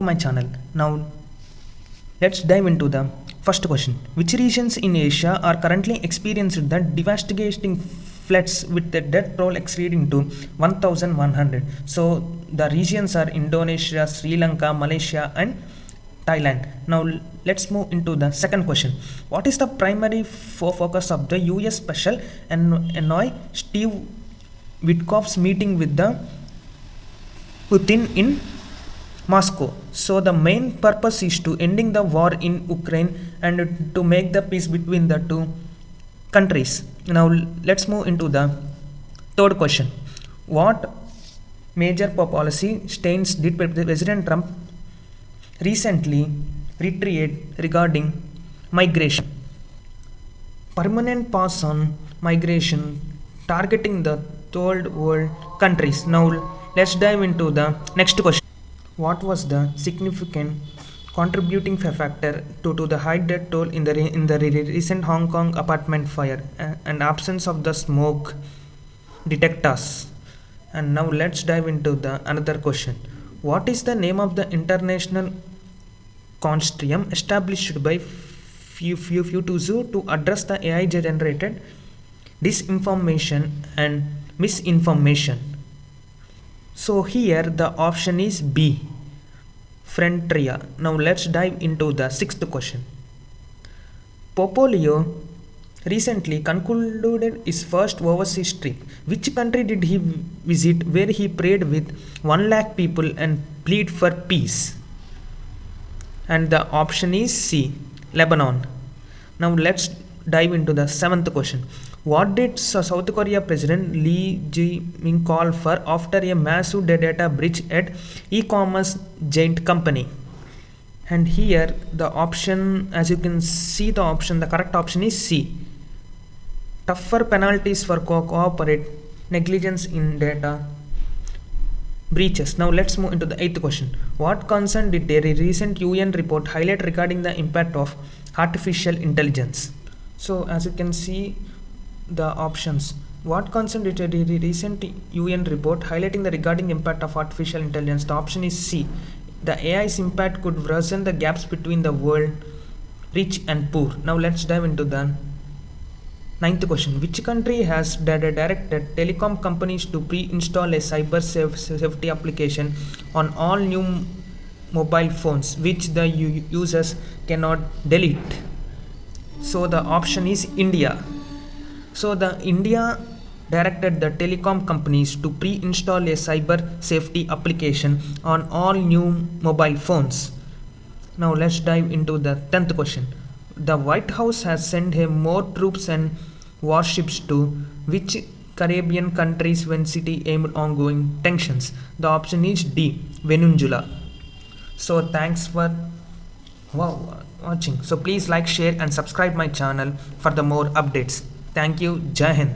my channel. Now let's dive into the first question. Which regions in Asia are currently experiencing the devastating floods with the death toll exceeding to 1100? So the regions are Indonesia, Sri Lanka, Malaysia and Thailand. Now let's move into the second question. What is the primary focus of the US Special Envoy Steve Witkoff's meeting with the Putin in Moscow? So the main purpose is to ending the war in Ukraine and to make the peace between the two countries. Now let's move into the third question. What major policy stance did President Trump recently reiterate regarding migration? Permanent pause on migration targeting the third world countries. Now let's dive into the next question. What was the significant contributing factor to the high death toll in the recent Hong Kong apartment fire and absence of the smoke detectors? And now let's dive into the another question. What is the name of the international consortium established by Fujitsu to address the AI generated disinformation and misinformation? So here the option is B, Frontier. Now let's dive into the sixth question. Popolio recently concluded his first overseas trip. Which country did he visit where he prayed with 1 lakh people and plead for peace? And the option is C, Lebanon. Now let's dive into the seventh question. What did South Korea President Lee Jae-myung call for after a massive data breach at e-commerce giant company? And here the option, as you can see the correct option is C, tougher penalties for corporate negligence in data breaches. Now let's move into the eighth question. What concern did a recent UN report highlight regarding the impact of artificial intelligence? So as you can see the options, what concern did a recent UN report highlighting the regarding impact of artificial intelligence? The option is C, the AI's impact could worsen the gaps between the world rich and poor. Now let's dive into the ninth question. Which country has directed telecom companies to pre-install a cyber safety application on all new mobile phones which the users cannot delete? So the option is India. So the India directed the telecom companies to pre-install a cyber safety application on all new mobile phones. Now let's dive into the 10th question. The White House has sent more troops and warships to which Caribbean countries when city aimed ongoing tensions? The option is D, Venezuela. So thanks for watching. So please like, share and subscribe my channel for the more updates. Thank you. Jai Hind.